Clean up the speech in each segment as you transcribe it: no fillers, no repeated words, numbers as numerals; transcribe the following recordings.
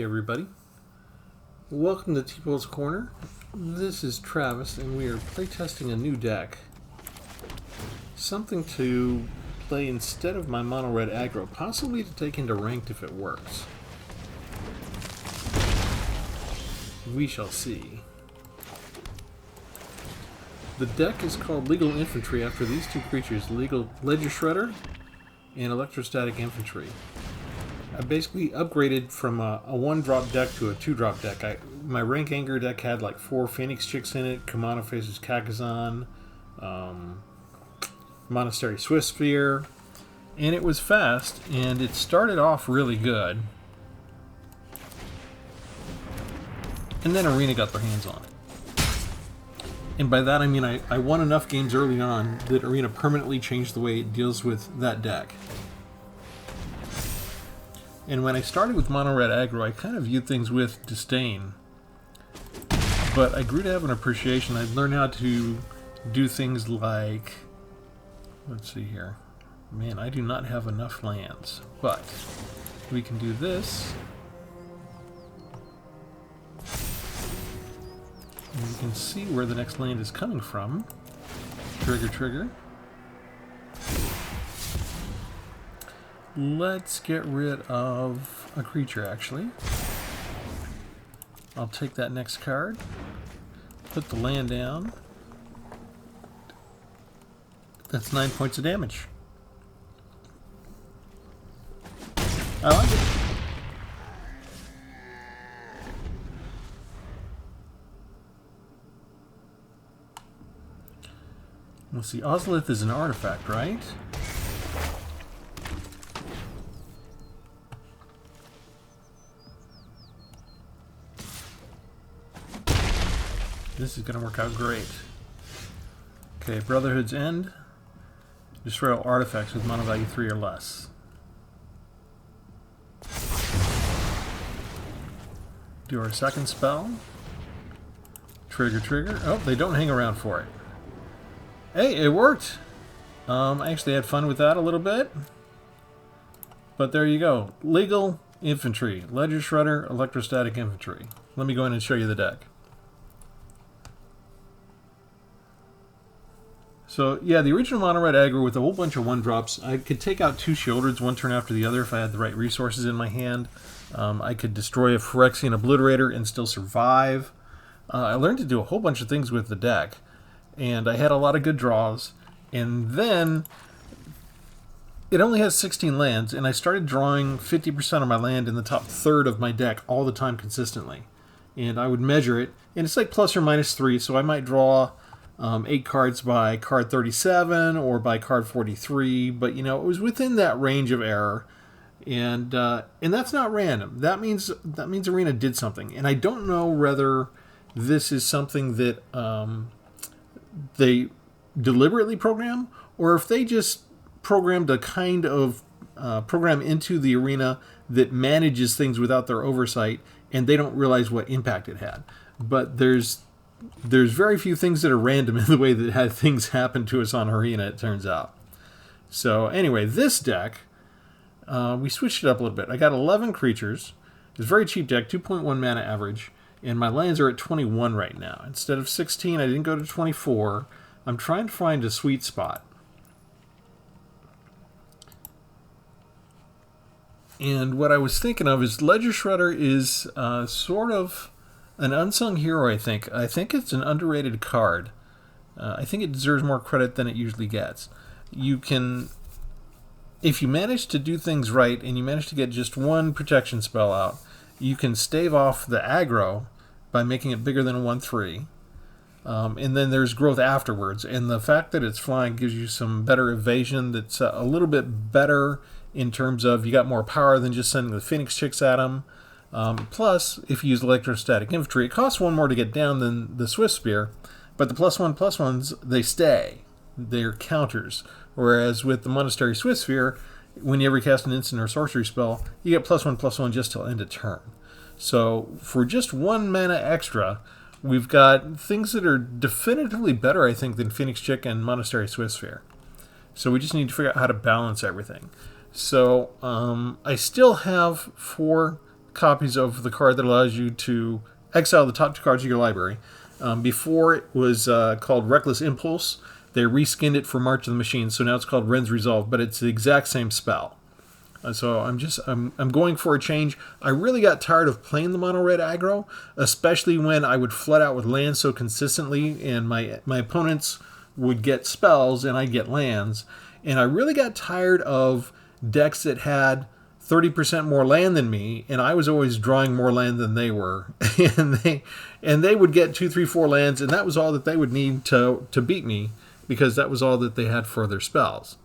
Hey everybody, welcome to Tpull's Corner. This is Travis and we are playtesting a new deck. Something to play instead of my mono red aggro, possibly to take into ranked if it works. We shall see. The deck is called Legal Infantry after these two creatures, Legal Ledger Shredder and Electrostatic Infantry. I basically upgraded from a 1-drop deck to a 2-drop deck. My rank anger deck had like 4 Phoenix Chicks in it, Kamana Faces Kakazan, Monastery Swift Sphere, and it was fast, and it started off really good. And then Arena got their hands on it. And by that I mean I won enough games early on that Arena permanently changed the way it deals with that deck. And when I started with mono red aggro, I kind of viewed things with disdain. But I grew to have an appreciation. I learned how to do things like, let's see here. Man, I do not have enough lands. But we can do this. And you can see where the next land is coming from. Trigger, trigger. Let's get rid of a creature, actually. I'll take that next card. Put the land down. That's 9 points of damage. I like it. Let's see, Ozolith is an artifact, right? This is going to work out great. Okay, Brotherhood's End. Destroy all artifacts with mana value 3 or less. Do our second spell. Trigger, trigger. Oh, they don't hang around for it. Hey, it worked! I actually had fun with that a little bit. But there you go. Legal Infantry. Ledger Shredder, Electrostatic Infantry. Let me go in and show you the deck. So, yeah, the original mono red aggro with a whole bunch of 1-drops. I could take out 2 Shieldreds one turn after the other if I had the right resources in my hand. I could destroy a Phyrexian Obliterator and still survive. I learned to do a whole bunch of things with the deck. And I had a lot of good draws. And then it only has 16 lands, and I started drawing 50% of my land in the top third of my deck all the time consistently. And I would measure it, and it's like plus or minus 3, so I might draw 8 cards by card 37 or by card 43, but you know, it was within that range of error, and that's not random. That means Arena did something, and I don't know whether this is something that they deliberately program, or if they just programmed a kind of program into the Arena that manages things without their oversight, and they don't realize what impact it had. But there's very few things that are random in the way that had things happen to us on Arena, it turns out. So anyway, this deck, we switched it up a little bit. I got 11 creatures. It's a very cheap deck, 2.1 mana average, and my lands are at 21 right now. Instead of 16, I didn't go to 24. I'm trying to find a sweet spot. And what I was thinking of is Ledger Shredder is sort of an unsung hero, I think. I think it's an underrated card. I think it deserves more credit than it usually gets. You can, if you manage to do things right and you manage to get just one protection spell out, you can stave off the aggro by making it bigger than a 1/3. And then there's growth afterwards. And the fact that it's flying gives you some better evasion that's a little bit better in terms of you got more power than just sending the Phoenix Chicks at them. Plus, if you use Electrostatic Infantry, it costs 1 more to get down than the Swift Spear, but the +1/+1s, they stay. They're counters. Whereas with the Monastery Swift Sphere, when you ever cast an instant or sorcery spell, you get +1/+1 just till end of turn. So for just 1 mana extra, we've got things that are definitively better, I think, than Phoenix Chick and Monastery Swift Sphere. So we just need to figure out how to balance everything. So I still have 4 copies of the card that allows you to exile the top 2 cards of your library. Before it was called Reckless Impulse. They reskinned it for March of the Machine, so now it's called Ren's Resolve, but it's the exact same spell. So I'm going for a change. I really got tired of playing the mono red aggro, especially when I would flood out with lands so consistently, and my opponents would get spells and I'd get lands. And I really got tired of decks that had 30% more land than me, and I was always drawing more land than they were. and they would get 2, 3, 4 lands, and that was all that they would need to beat me, because that was all that they had for their spells.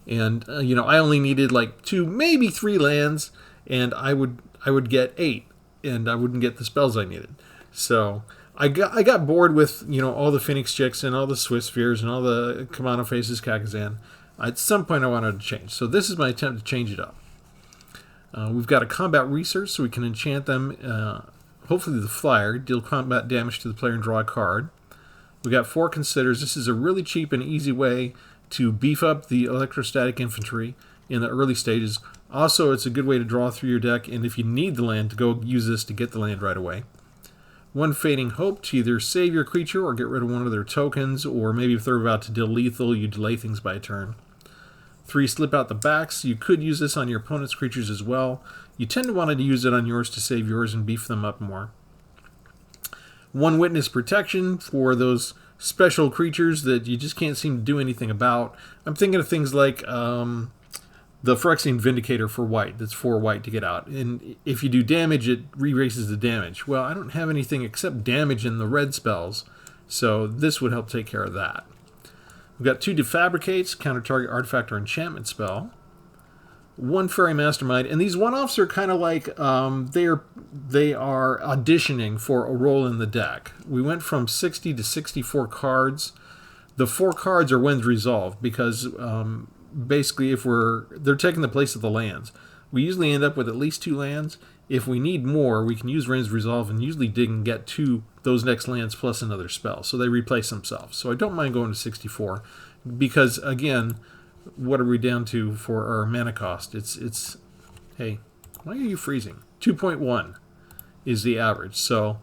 And I only needed like 2, maybe 3 lands, and I would get 8, and I wouldn't get the spells I needed. So I got bored with all the Phoenix Chicks and all the Swift Spheres and all the Kamano Faces Kakazan. At some point I wanted to change. So this is my attempt to change it up. We've got a combat research, so we can enchant them. Hopefully the flyer, deal combat damage to the player and draw a card. We got 4 considers. This is a really cheap and easy way to beef up the electrostatic infantry in the early stages. Also, it's a good way to draw through your deck, and if you need the land, to go use this to get the land right away. 1 Fading Hope to either save your creature or get rid of one of their tokens, or maybe if they're about to deal lethal, you delay things by a turn. 3 Slip Out the Backs. You could use this on your opponent's creatures as well. You tend to want to use it on yours to save yours and beef them up more. 1 Witness Protection for those special creatures that you just can't seem to do anything about. I'm thinking of things like the Phyrexian Vindicator for white. That's 4 white to get out. And if you do damage, it re-races the damage. Well, I don't have anything except damage in the red spells, so this would help take care of that. We've got 2 Defabricates, counter target artifact or enchantment spell. 1 Fairy Mastermind, and these one-offs are kind of like they are auditioning for a role in the deck. We went from 60 to 64 cards. The 4 cards are Ren's Resolve because basically they're taking the place of the lands. We usually end up with at least 2 lands. If we need more, we can use Ren's Resolve and usually dig and get 2 those next lands plus another spell. So they replace themselves. So I don't mind going to 64 because, again, what are we down to for our mana cost? It's hey, why are you freezing? 2.1 is the average, so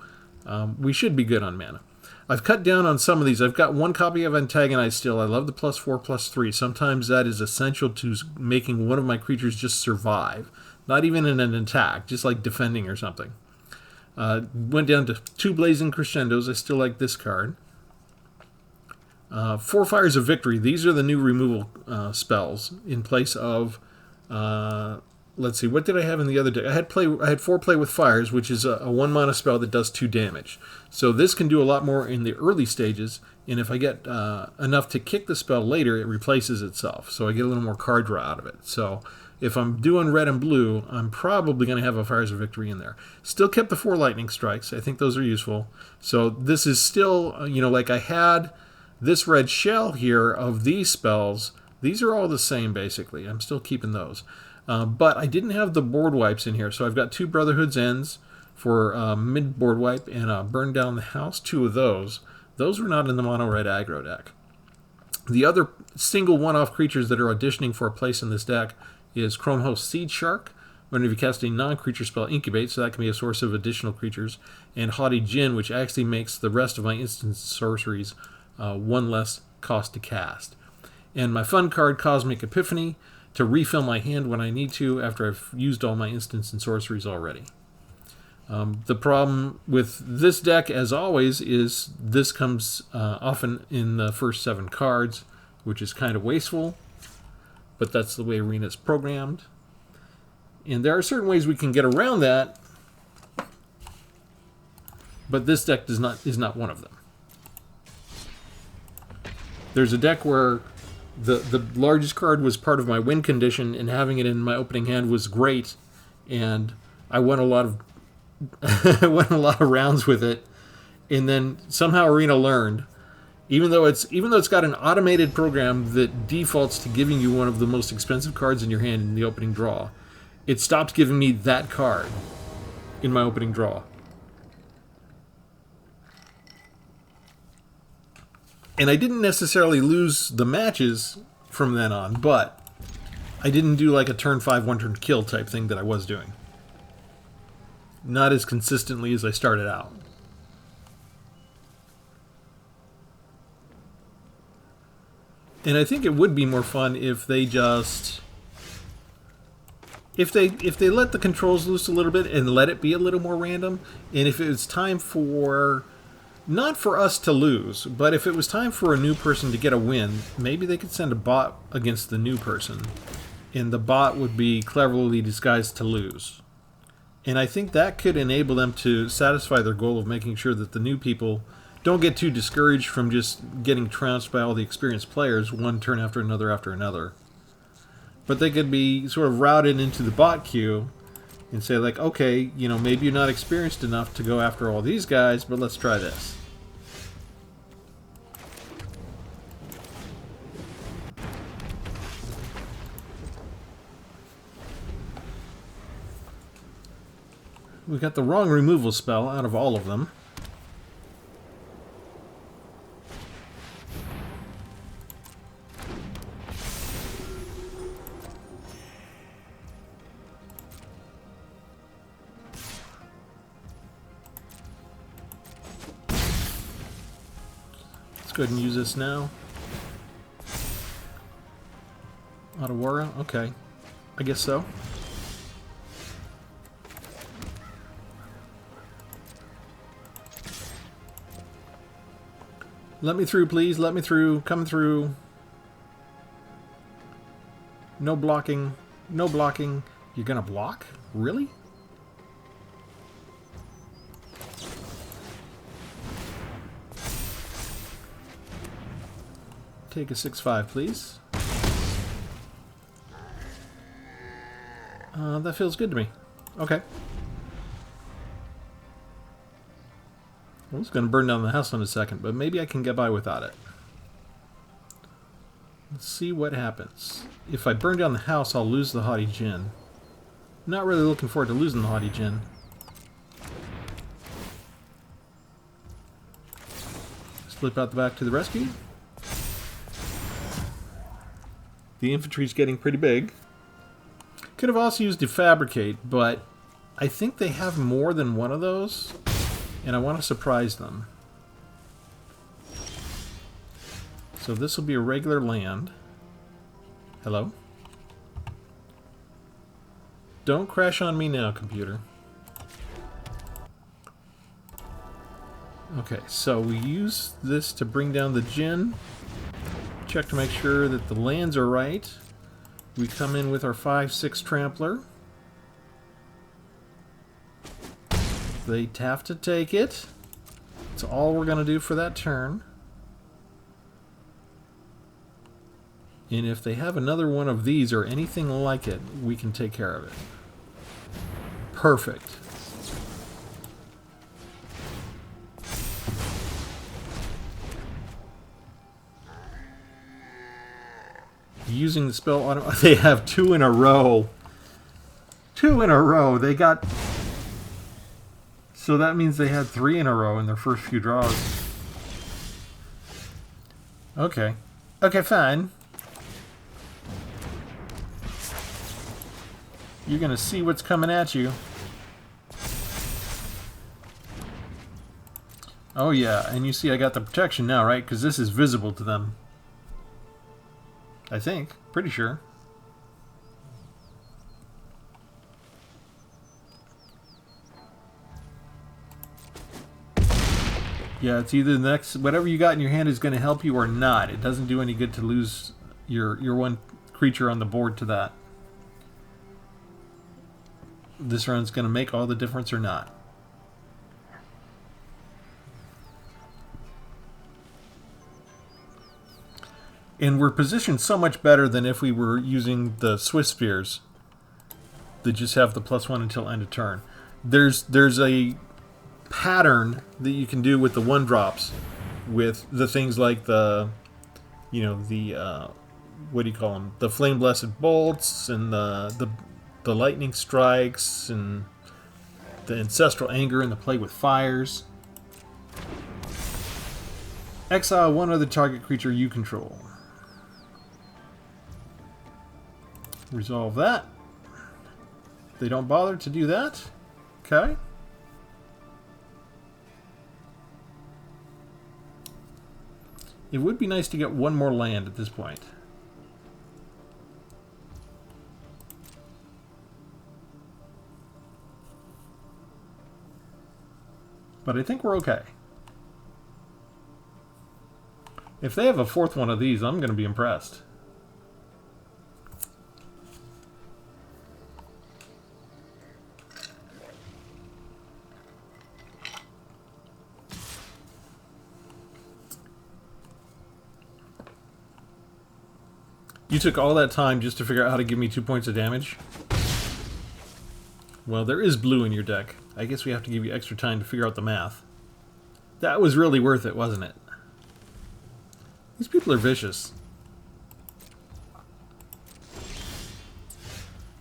we should be good on mana. I've cut down on some of these. I've got 1 copy of Antagonize still. I love the +4/+3. Sometimes that is essential to making one of my creatures just survive. Not even in an attack, just like defending or something. Went down to 2 Blazing Crescendos. I still like this card. 4 Fires of Victory. These are the new removal spells in place of, let's see, what did I have in the other deck? I had 4 Play with Fires, which is a 1 mana spell that does 2 damage. So this can do a lot more in the early stages, and if I get enough to kick the spell later, it replaces itself. So I get a little more card draw out of it. So if I'm doing red and blue, I'm probably going to have a Fires of Victory in there. Still kept the 4 Lightning Strikes. I think those are useful. So this is still, like I had this red shell here of these spells. These are all the same, basically. I'm still keeping those. But I didn't have the board wipes in here, so I've got 2 Brotherhood's Ends for mid-board wipe and Burn Down the House, 2 of those. Those were not in the mono-red aggro deck. The other single one-off creatures that are auditioning for a place in this deck is Chrome Host Seed Shark. Whenever you cast a non-creature spell, Incubate, so that can be a source of additional creatures. And Haughty Djinn, which actually makes the rest of my instant sorceries 1 less cost to cast. And my fun card, Cosmic Epiphany, to refill my hand when I need to after I've used all my instants and sorceries already. The problem with this deck, as always, is this comes often in the first 7 cards, which is kind of wasteful, but that's the way Arena's programmed. And there are certain ways we can get around that, but this deck is not one of them. There's a deck where the largest card was part of my win condition, and having it in my opening hand was great, and I won a lot of I won a lot of rounds with it, and then somehow Arena learned, even though it's got an automated program that defaults to giving you one of the most expensive cards in your hand in the opening draw, it stopped giving me that card in my opening draw. And I didn't necessarily lose the matches from then on, but I didn't do like a turn 5, 1 turn kill type thing that I was doing. not as consistently as I started out. And I think it would be more fun if they just... If they let the controls loose a little bit and let it be a little more random, and if it was time for... Not for us to lose, but if it was time for a new person to get a win, maybe they could send a bot against the new person, and the bot would be cleverly disguised to lose. And I think that could enable them to satisfy their goal of making sure that the new people don't get too discouraged from just getting trounced by all the experienced players one turn after another after another. But they could be sort of routed into the bot queue and say, like, okay, you know, maybe you're not experienced enough to go after all these guys, but let's try this. We got the wrong removal spell out of all of them. Let's go ahead and use this now. Otawara? Okay. I guess so. Let me through, please. Let me through. Come through. No blocking. No blocking. You're gonna block? Really? Take a 6/5, please. That feels good to me. Okay. I was going to burn down the house in a second, but maybe I can get by without it. Let's see what happens. If I burn down the house, I'll lose the Haughty Djinn. Not really looking forward to losing the Haughty Djinn. Slip out the back to the rescue. The infantry's getting pretty big. Could have also used Defabricate, but I think they have more than one of those. And I want to surprise them. So this will be a regular land. Hello? Don't crash on me now, computer. Okay, so we use this to bring down the Djinn. Check to make sure that the lands are right. We come in with our 5/6 Trampler. They have to take it. That's all we're going to do for that turn. And if they have another one of these or anything like it, we can take care of it. Perfect. Using the spell auto, they have 2 in a row. 2 in a row. They got... So that means they had 3 in a row in their first few draws. Okay. Okay, fine. You're gonna see what's coming at you. Oh yeah, and you see I got the protection now, right? Because this is visible to them. I think. Pretty sure. Yeah, it's either the next... Whatever you got in your hand is going to help you or not. It doesn't do any good to lose your one creature on the board to that. This run's going to make all the difference or not. And we're positioned so much better than if we were using the Swiss Spears that just have the +1 until end of turn. There's a pattern that you can do with the 1-drops with the things like the, you know, the what do you call them? The Flame Blessed Bolts and the Lightning Strikes and the Ancestral Anger and the Play with Fires. Exile one other target creature you control. Resolve that. They don't bother to do that. Okay. It would be nice to get one more land at this point. But I think we're okay. If they have a fourth one of these, I'm going to be impressed. You took all that time just to figure out how to give me 2 points of damage? Well, there is blue in your deck. I guess we have to give you extra time to figure out the math. That was really worth it, wasn't it? These people are vicious.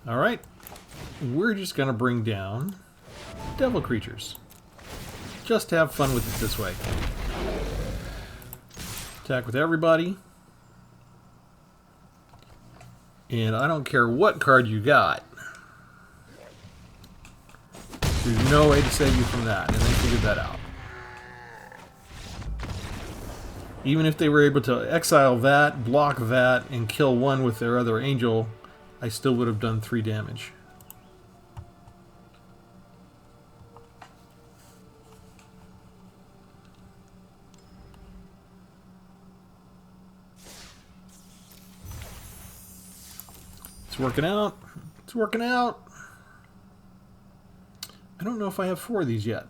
Alright. We're just going to bring down devil creatures. Just have fun with it this way. Attack with everybody. And I don't care what card you got. There's no way to save you from that, and they figured that out. Even if they were able to exile that, block that, and kill one with their other angel, I still would have done 3 damage. It's working out. It's working out. I don't know if I have 4 of these yet.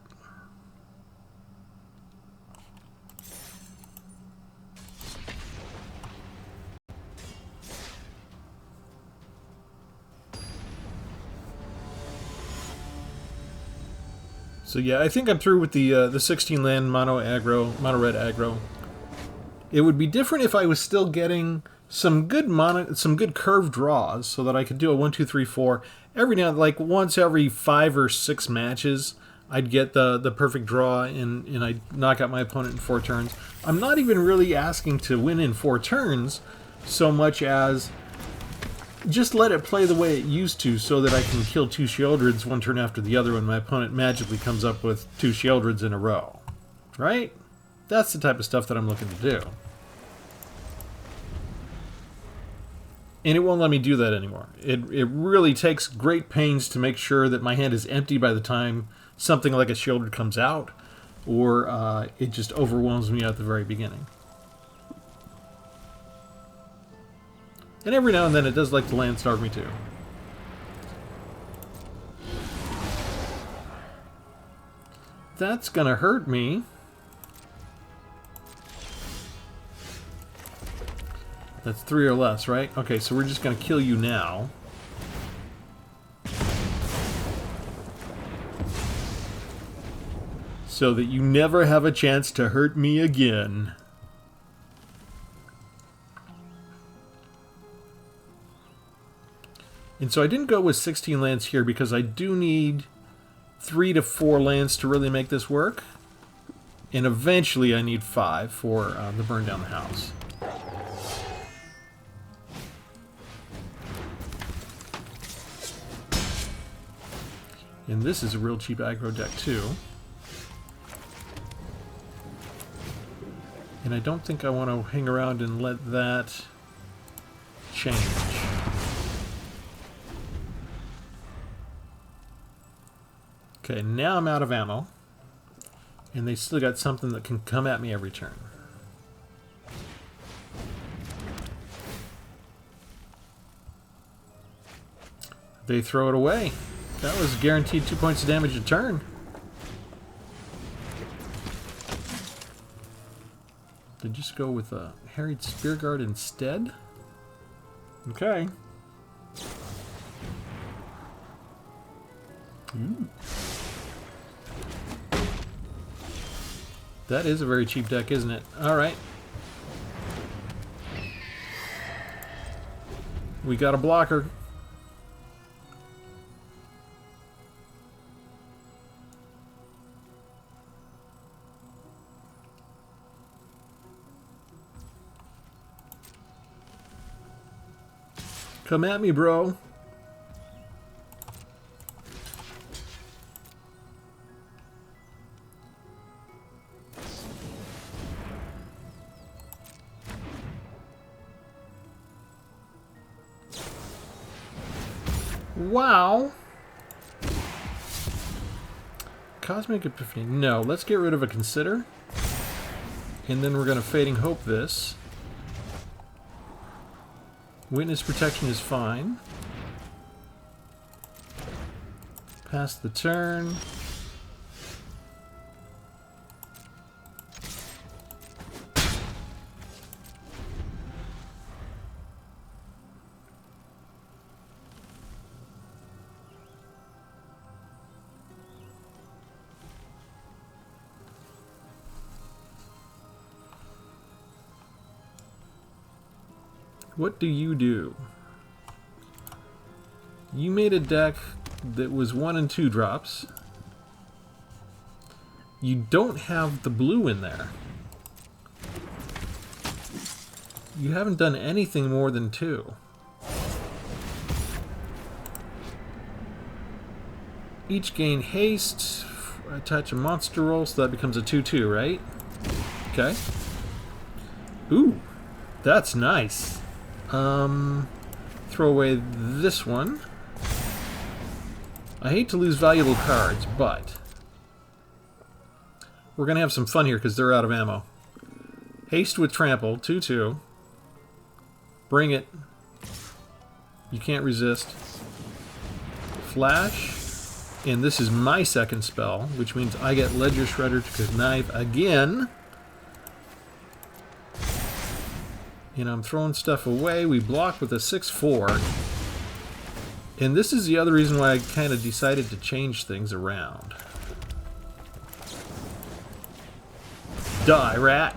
So yeah, I think I'm through with the 16 land mono red aggro. It would be different if I was still getting some good curve draws, so that I could do a 1, 2, 3, 4 every now, like once every 5 or 6 matches. I'd get the perfect draw and I'd knock out my opponent in 4 turns. I'm not even really asking to win in 4 turns so much as just let it play the way it used to, so that I can kill 2 Sheoldreds one turn after the other when my opponent magically comes up with 2 Sheoldreds in a row. Right? That's the type of stuff that I'm looking to do. And it won't let me do that anymore. It really takes great pains to make sure that my hand is empty by the time something like a Sheoldred comes out, or it just overwhelms me at the very beginning. And every now and then it does like to land starve me too. That's gonna hurt me. That's 3 or less, right? Okay, so we're just gonna kill you now. So that you never have a chance to hurt me again. And so I didn't go with 16 lands here because I do need 3 to 4 lands to really make this work. And eventually I need 5 for the burn down the house. And this is a real cheap aggro deck too. And I don't think I want to hang around and let that change. Okay, now I'm out of ammo. And they still got something that can come at me every turn. They throw it away. That was guaranteed 2 points of damage a turn. They just go with a Harried Spearguard instead? Okay. Ooh. That is a very cheap deck, isn't it? Alright. We got a blocker. Come at me, bro. Wow. Cosmic Epiphany. No, let's get rid of a Consider. And then we're going to Fading Hope this. Witness Protection is fine. Pass the turn. What do? You made a deck that was 1 and 2 drops. You don't have the blue in there. You haven't done anything more than 2. Each gain haste, attach a monster roll, so that becomes a 2/2, right? Okay. Ooh, that's nice. Throw away this one. I hate to lose valuable cards, but we're going to have some fun here because they're out of ammo. Haste with Trample, 2/2. Bring it. You can't resist. Flash. And this is my second spell, which means I get Ledger Shredder to connive again. And I'm throwing stuff away. We block with a 6/4. And this is the other reason why I kind of decided to change things around. Die, rat!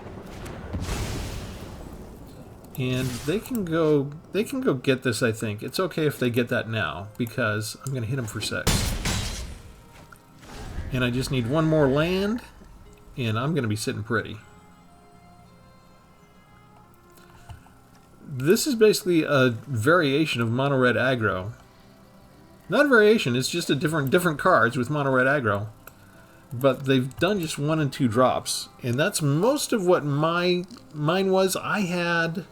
And they can go get this, I think. It's okay if they get that now, because I'm going to hit them for 6. And I just need one more land, and I'm going to be sitting pretty. This is basically a variation of mono red aggro. Not a variation, it's just a different cards with mono red aggro. But they've done just 1 and 2 drops. And that's most of what mine was. I had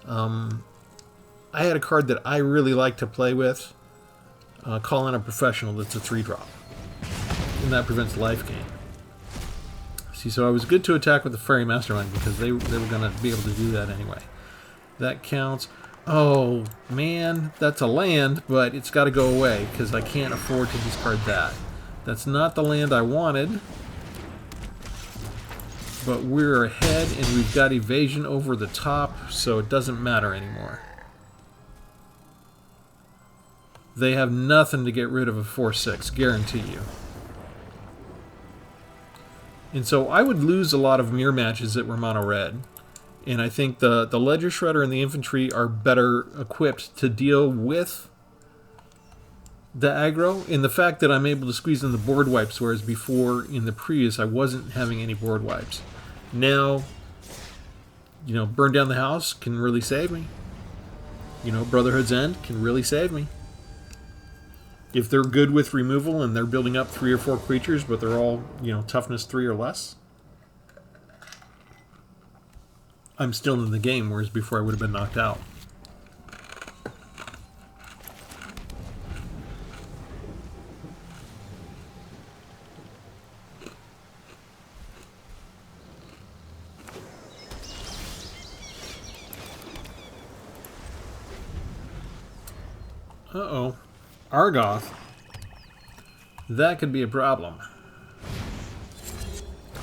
a card that I really like to play with. Call in a Professional that's a 3-drop. And that prevents life gain. See, so I was good to attack with the Fairy Mastermind because they were going to be able to do that anyway. That counts. Oh, man, that's a land, but it's got to go away because I can't afford to discard that. That's not the land I wanted. But we're ahead, and we've got evasion over the top, so it doesn't matter anymore. They have nothing to get rid of a 4/6, guarantee you. And so I would lose a lot of mirror matches that were mono red. And I think the Ledger Shredder and the Infantry are better equipped to deal with the aggro. And the fact that I'm able to squeeze in the board wipes, whereas before in the previous I wasn't having any board wipes. Now, Burn Down the House can really save me. Brotherhood's End can really save me. If they're good with removal and they're building up 3 or 4 creatures, but they're all, toughness 3 or less, I'm still in the game, whereas before I would have been knocked out. Uh-oh. Argoth. That could be a problem.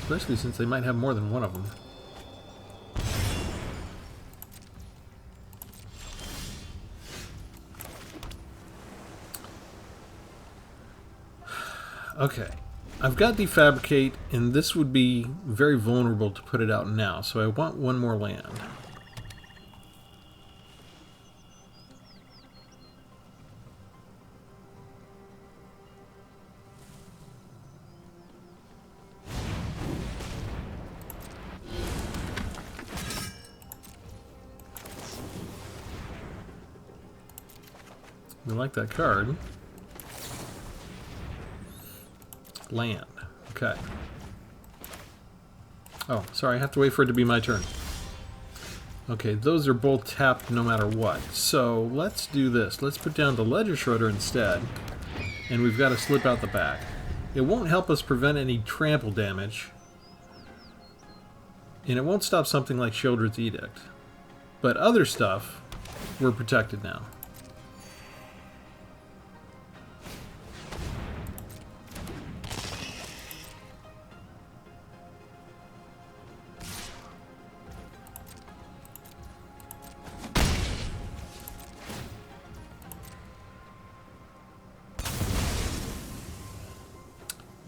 Especially since they might have more than one of them. Okay, I've got Defabricate, and this would be very vulnerable to put it out now, so I want one more land. We like that card. Land. Okay. Oh, sorry, I have to wait for it to be my turn. Okay, those are both tapped no matter what. So let's do this. Let's put down the Ledger Shredder instead. And we've got to slip out the back. It won't help us prevent any trample damage. And it won't stop something like Shieldred's Edict. But other stuff, we're protected now.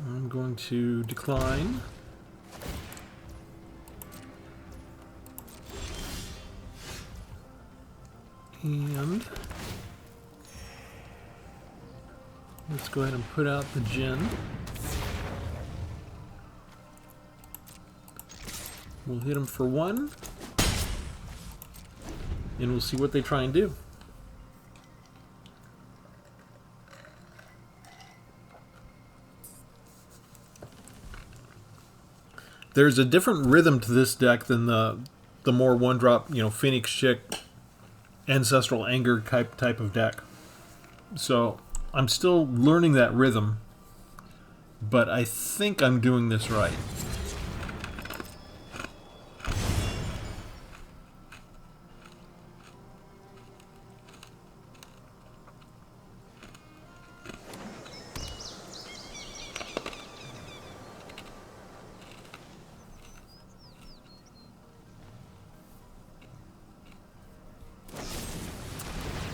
I'm going to decline. And let's go ahead and put out the Djinn. We'll hit them for 1. And we'll see what they try and do. There's a different rhythm to this deck than the more one-drop, you know, Phoenix Chick, Ancestral Anger type of deck. So I'm still learning that rhythm, but I think I'm doing this right.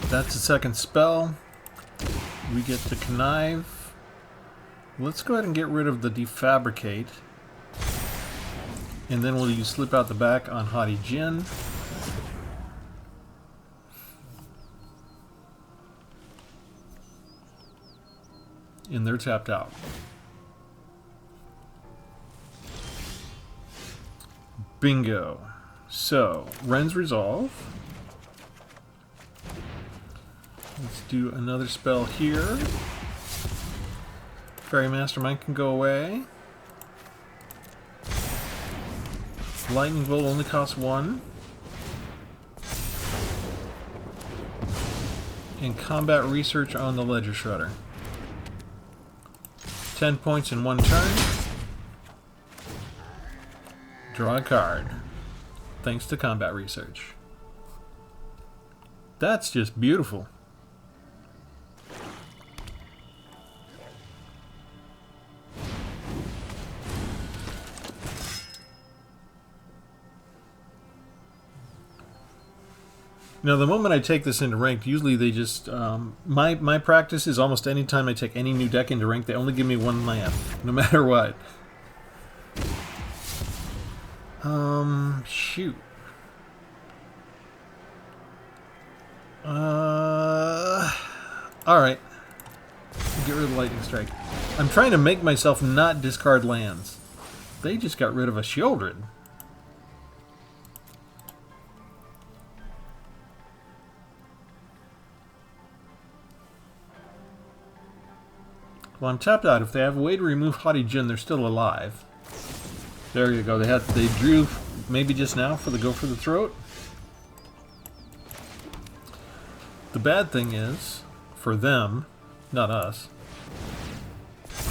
That's the second spell. We get to Connive. Let's go ahead and get rid of the Defabricate. And then we'll use Slip Out the Back on Haughty Djinn. And they're tapped out. Bingo. So, Wren's Resolve. Let's do another spell here. Fairy Mastermind can go away. Lightning Bolt only costs 1. And Combat Research on the Ledger Shredder. 10 points in 1 turn. Draw a card. Thanks to Combat Research. That's just beautiful. Now, the moment I take this into ranked, usually they just... my practice is almost any time I take any new deck into ranked, they only give me 1 land, no matter what. Shoot. Alright. Get rid of the Lightning Strike. I'm trying to make myself not discard lands. They just got rid of a Shieldred. Well, I'm tapped out. If they have a way to remove Haughty Djinn, they're still alive. There you go. They drew maybe just now for the Go for the Throat. The bad thing is, for them, not us,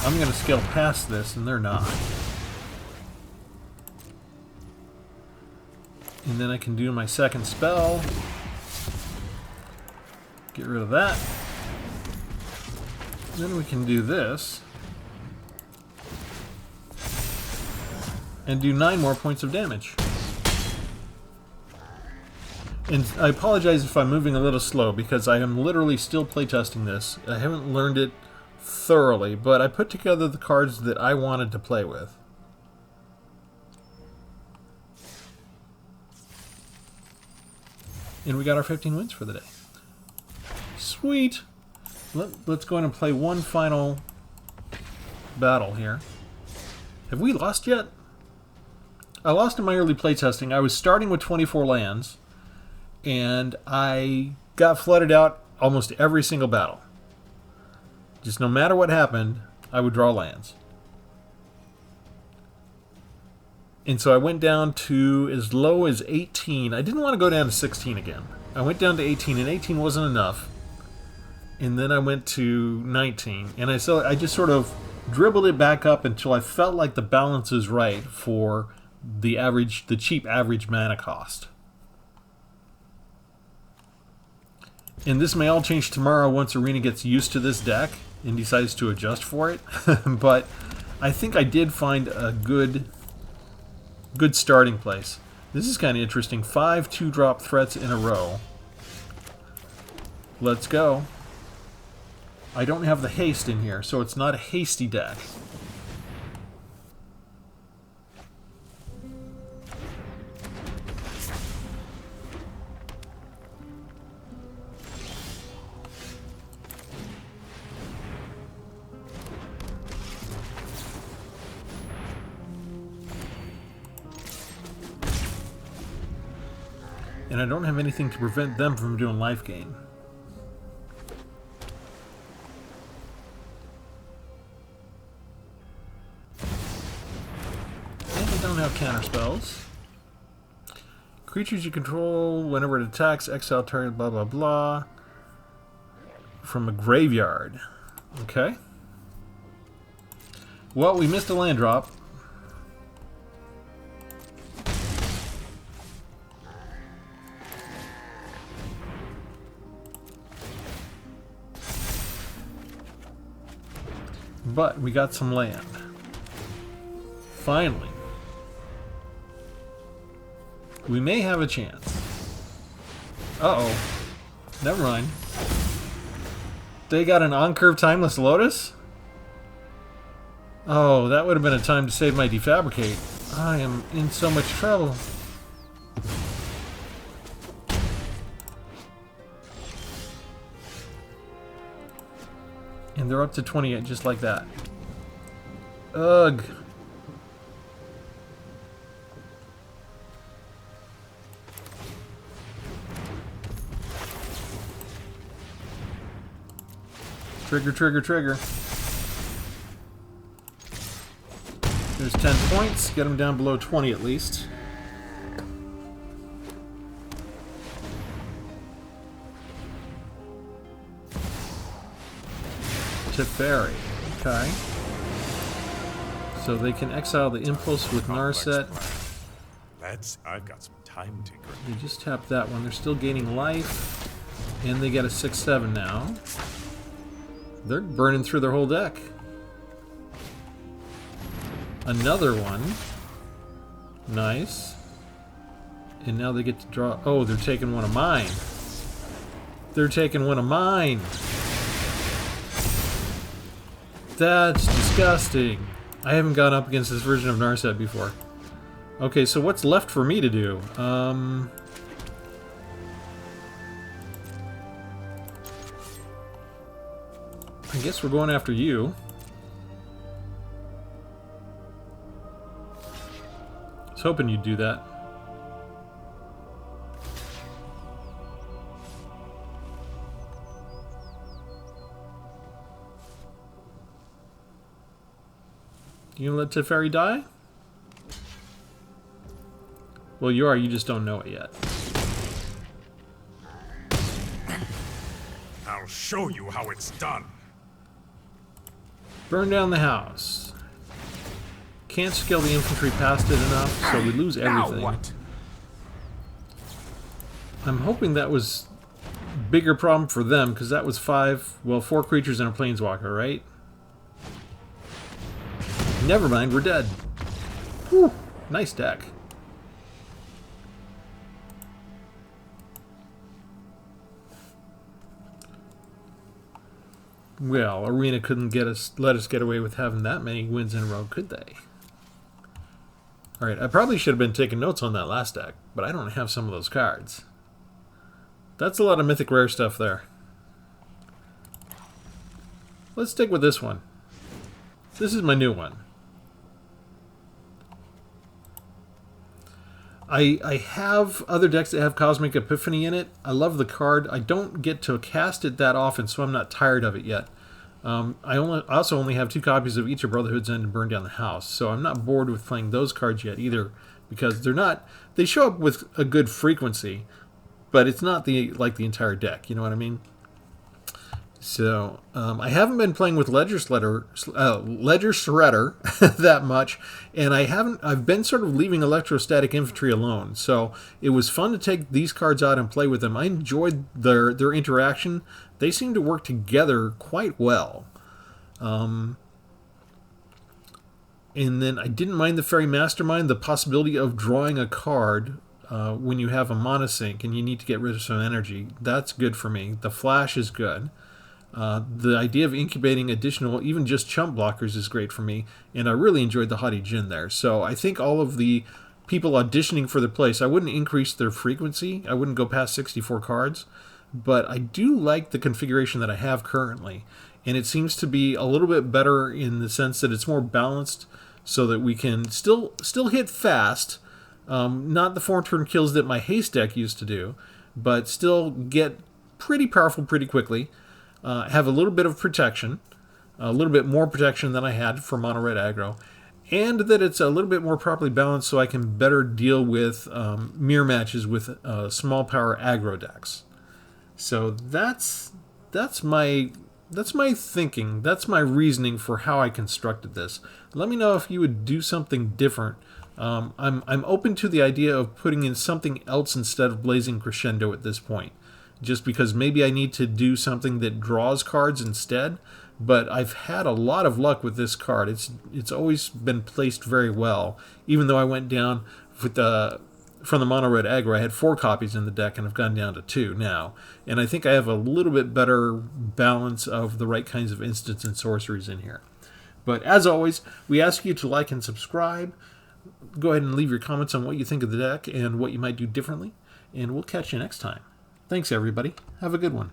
I'm going to scale past this, and they're not. And then I can do my second spell. Get rid of that. Then we can do this. And do 9 more points of damage. And I apologize if I'm moving a little slow, because I am literally still playtesting this. I haven't learned it thoroughly, but I put together the cards that I wanted to play with. And we got our 15 wins for the day. Sweet! Let's go ahead and play one final battle here. Have we lost yet? I lost in my early playtesting. I was starting with 24 lands, and I got flooded out almost every single battle. Just no matter what happened, I would draw lands. And so I went down to as low as 18. I didn't want to go down to 16 again. I went down to 18, and 18 wasn't enough. And then I went to 19. And I just sort of dribbled it back up until I felt like the balance is right for the cheap average mana cost. And this may all change tomorrow once Arena gets used to this deck and decides to adjust for it. But I think I did find a good starting place. This is kind of interesting. 5 2-drop threats in a row. Let's go. I don't have the haste in here, so it's not a hasty deck. And I don't have anything to prevent them from doing life gain. And I don't have counter spells. Creatures you control, whenever it attacks, exile target, blah blah blah. From a graveyard. Okay. Well, we missed a land drop. But we got some land. Finally. We may have a chance. Uh-oh. Never mind. They got an on-curve Timeless Lotus? Oh, that would have been a time to save my Defabricate. I am in so much trouble. And they're up to 28 just like that. Ugh. Trigger, trigger, trigger. There's 10 points. Get them down below 20 at least. Teferi. Okay. So they can exile the Impulse with Narset. I've got some time tinkering. They just tap that one. They're still gaining life. And they get a 6/7 now. They're burning through their whole deck. Another one. Nice. And now they get to draw... Oh, they're taking one of mine. They're taking one of mine. That's disgusting. I haven't gone up against this version of Narset before. Okay, so what's left for me to do? I guess we're going after you. I was hoping you'd do that. You gonna let Teferi die? Well, you are, you just don't know it yet. I'll show you how it's done. Burn down the house. Can't scale the infantry past it enough, so we lose everything. Now what? I'm hoping that was a bigger problem for them, because that was 4 creatures and a planeswalker, right? Never mind, we're dead. Whew, nice deck. Well, Arena couldn't let us get away with having that many wins in a row, could they? Alright, I probably should have been taking notes on that last deck, but I don't have some of those cards. That's a lot of mythic rare stuff there. Let's stick with this one. This is my new one. I have other decks that have Cosmic Epiphany in it. I love the card. I don't get to cast it that often, so I'm not tired of it yet. I also only have 2 copies of each of Brotherhood's End and Burn Down the House, so I'm not bored with playing those cards yet either, because they show up with a good frequency, but it's not like the entire deck, you know what I mean? So I haven't been playing with Ledger Shredder that much, and I've been sort of leaving Electrostatic Infantry alone. So it was fun to take these cards out and play with them. I enjoyed their interaction. They seem to work together quite well. And then I didn't mind the Fairy Mastermind, the possibility of drawing a card when you have a mana sink and you need to get rid of some energy. That's good for me. The Flash is good. The idea of incubating additional, even just chump blockers, is great for me, and I really enjoyed the Haughty Djinn there. So I think all of the people auditioning for the place, I wouldn't increase their frequency. I wouldn't go past 64 cards, but I do like the configuration that I have currently, and it seems to be a little bit better in the sense that it's more balanced, so that we can still hit fast, not the 4-turn kills that my haste deck used to do, but still get pretty powerful pretty quickly. Have a little bit of protection, a little bit more protection than I had for mono red aggro, and that it's a little bit more properly balanced so I can better deal with mirror matches with small power aggro decks. So that's my thinking. That's my reasoning for how I constructed this. Let me know if you would do something different. I'm open to the idea of putting in something else instead of Blazing Crescendo at this point, just because maybe I need to do something that draws cards instead. But I've had a lot of luck with this card. It's always been placed very well, even though I went down with from the mono red aggro. I had 4 copies in the deck and I've gone down to 2 now, and I think I have a little bit better balance of the right kinds of instants and sorceries in here. But as always, we ask you to like and subscribe. Go ahead and leave your comments on what you think of the deck and what you might do differently, and we'll catch you next time. Thanks, everybody. Have a good one.